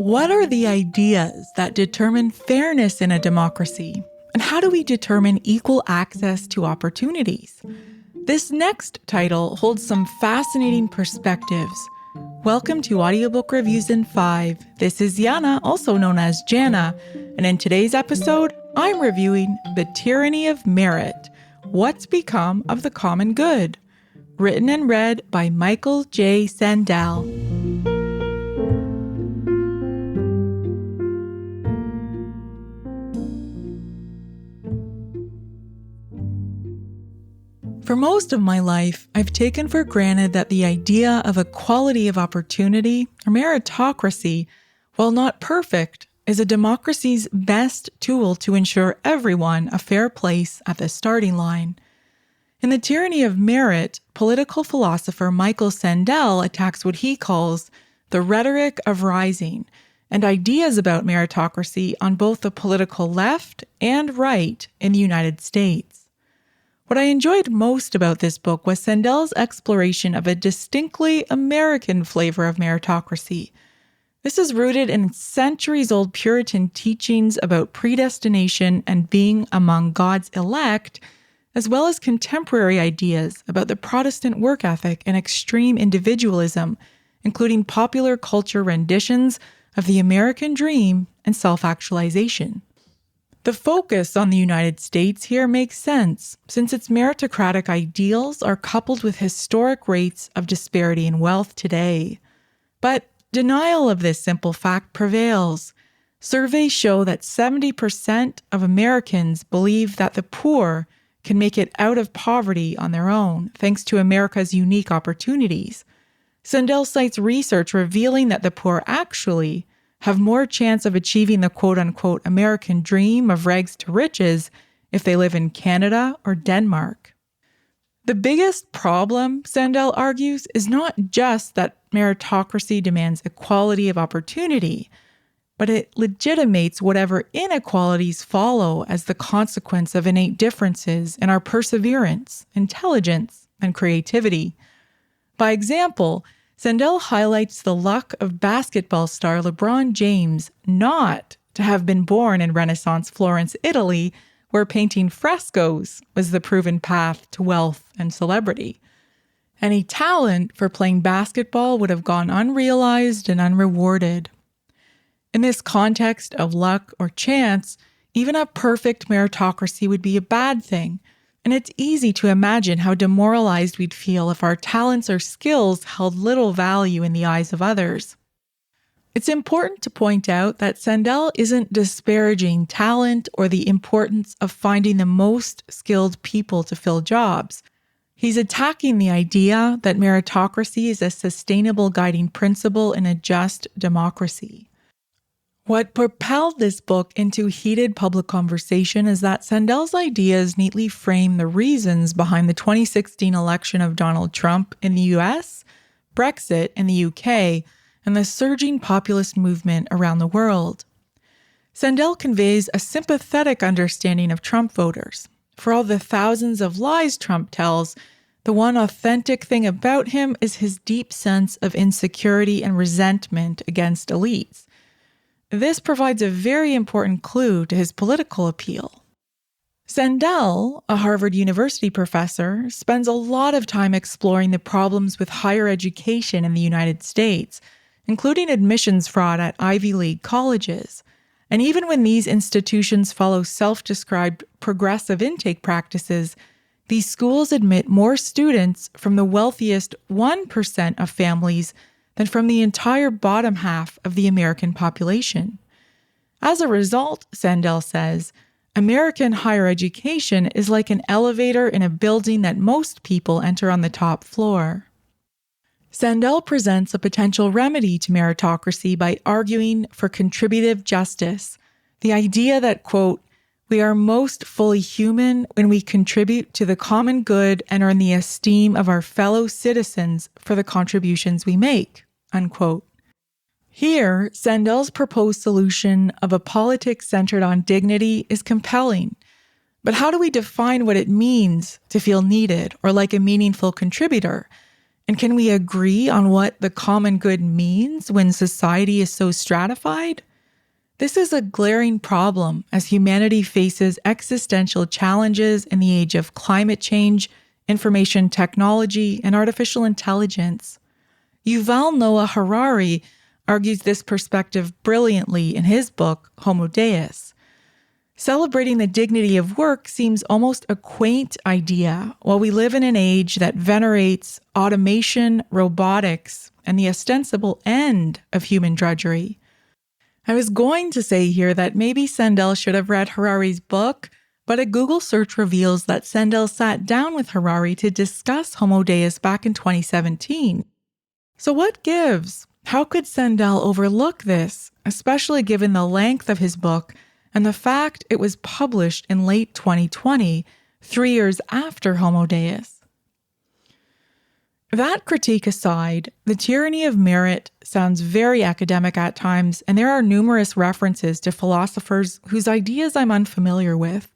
What are the ideas that determine fairness in a democracy? And how do we determine equal access to opportunities? This next title holds some fascinating perspectives. Welcome to Audiobook Reviews in 5. This is Yana, also known as Jana, and in today's episode, I'm reviewing The Tyranny of Merit, What's Become of the Common Good, written and read by Michael J. Sandel. For most of my life, I've taken for granted that the idea of equality of opportunity, or meritocracy, while not perfect, is a democracy's best tool to ensure everyone a fair place at the starting line. In The Tyranny of Merit, political philosopher Michael Sandel attacks what he calls the rhetoric of rising and ideas about meritocracy on both the political left and right in the United States. What I enjoyed most about this book was Sandel's exploration of a distinctly American flavor of meritocracy. This is rooted in centuries-old Puritan teachings about predestination and being among God's elect, as well as contemporary ideas about the Protestant work ethic and extreme individualism, including popular culture renditions of the American dream and self-actualization. The focus on the United States here makes sense, since its meritocratic ideals are coupled with historic rates of disparity in wealth today. But denial of this simple fact prevails. Surveys show that 70% of Americans believe that the poor can make it out of poverty on their own, thanks to America's unique opportunities. Sandel cites research revealing that the poor actually have more chance of achieving the quote-unquote American dream of rags to riches if they live in Canada or Denmark. The biggest problem, Sandel argues, is not just that meritocracy demands equality of opportunity, but it legitimates whatever inequalities follow as the consequence of innate differences in our perseverance, intelligence, and creativity. By example, Sandel highlights the luck of basketball star LeBron James not to have been born in Renaissance Florence, Italy, where painting frescoes was the proven path to wealth and celebrity. Any talent for playing basketball would have gone unrealized and unrewarded. In this context of luck or chance, even a perfect meritocracy would be a bad thing. And it's easy to imagine how demoralized we'd feel if our talents or skills held little value in the eyes of others. It's important to point out that Sandel isn't disparaging talent or the importance of finding the most skilled people to fill jobs. He's attacking the idea that meritocracy is a sustainable guiding principle in a just democracy. What propelled this book into heated public conversation is that Sandel's ideas neatly frame the reasons behind the 2016 election of Donald Trump in the US, Brexit in the UK, and the surging populist movement around the world. Sandel conveys a sympathetic understanding of Trump voters. For all the thousands of lies Trump tells, the one authentic thing about him is his deep sense of insecurity and resentment against elites. This provides a very important clue to his political appeal. Sandel, a Harvard University professor, spends a lot of time exploring the problems with higher education in the United States, including admissions fraud at Ivy League colleges. And even when these institutions follow self-described progressive intake practices, these schools admit more students from the wealthiest 1% of families than from the entire bottom half of the American population. As a result, Sandel says, American higher education is like an elevator in a building that most people enter on the top floor. Sandel presents a potential remedy to meritocracy by arguing for contributive justice, the idea that, quote, we are most fully human when we contribute to the common good and earn the esteem of our fellow citizens for the contributions we make, unquote. Here, Sandel's proposed solution of a politics centered on dignity is compelling. But how do we define what it means to feel needed or like a meaningful contributor? And can we agree on what the common good means when society is so stratified? This is a glaring problem as humanity faces existential challenges in the age of climate change, information technology, and artificial intelligence. Yuval Noah Harari argues this perspective brilliantly in his book, Homo Deus. Celebrating the dignity of work seems almost a quaint idea while we live in an age that venerates automation, robotics, and the ostensible end of human drudgery. I was going to say here that maybe Sandel should have read Harari's book, but a Google search reveals that Sandel sat down with Harari to discuss Homo Deus back in 2017. So what gives? How could Sandel overlook this, especially given the length of his book and the fact it was published in late 2020, 3 years after Homo Deus? That critique aside, the Tyranny of Merit sounds very academic at times, and there are numerous references to philosophers whose ideas I'm unfamiliar with.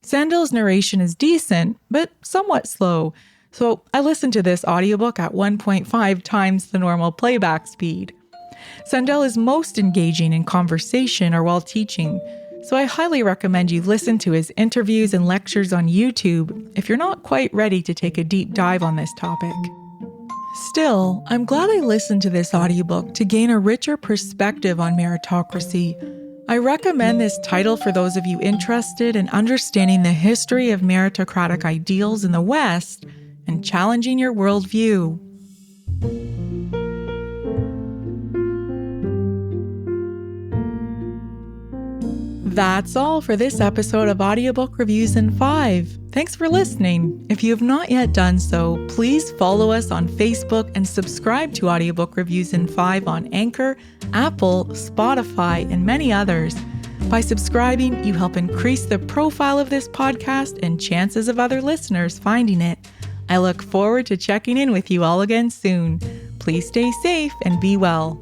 Sandel's narration is decent, but somewhat slow, so I listened to this audiobook at 1.5 times the normal playback speed. Sandel is most engaging in conversation or while teaching, so I highly recommend you listen to his interviews and lectures on YouTube if you're not quite ready to take a deep dive on this topic. Still, I'm glad I listened to this audiobook to gain a richer perspective on meritocracy. I recommend this title for those of you interested in understanding the history of meritocratic ideals in the West and challenging your worldview. That's all for this episode of Audiobook Reviews in 5. Thanks for listening. If you have not yet done so, please follow us on Facebook and subscribe to Audiobook Reviews in 5 on Anchor, Apple, Spotify, and many others. By subscribing, you help increase the profile of this podcast and chances of other listeners finding it. I look forward to checking in with you all again soon. Please stay safe and be well.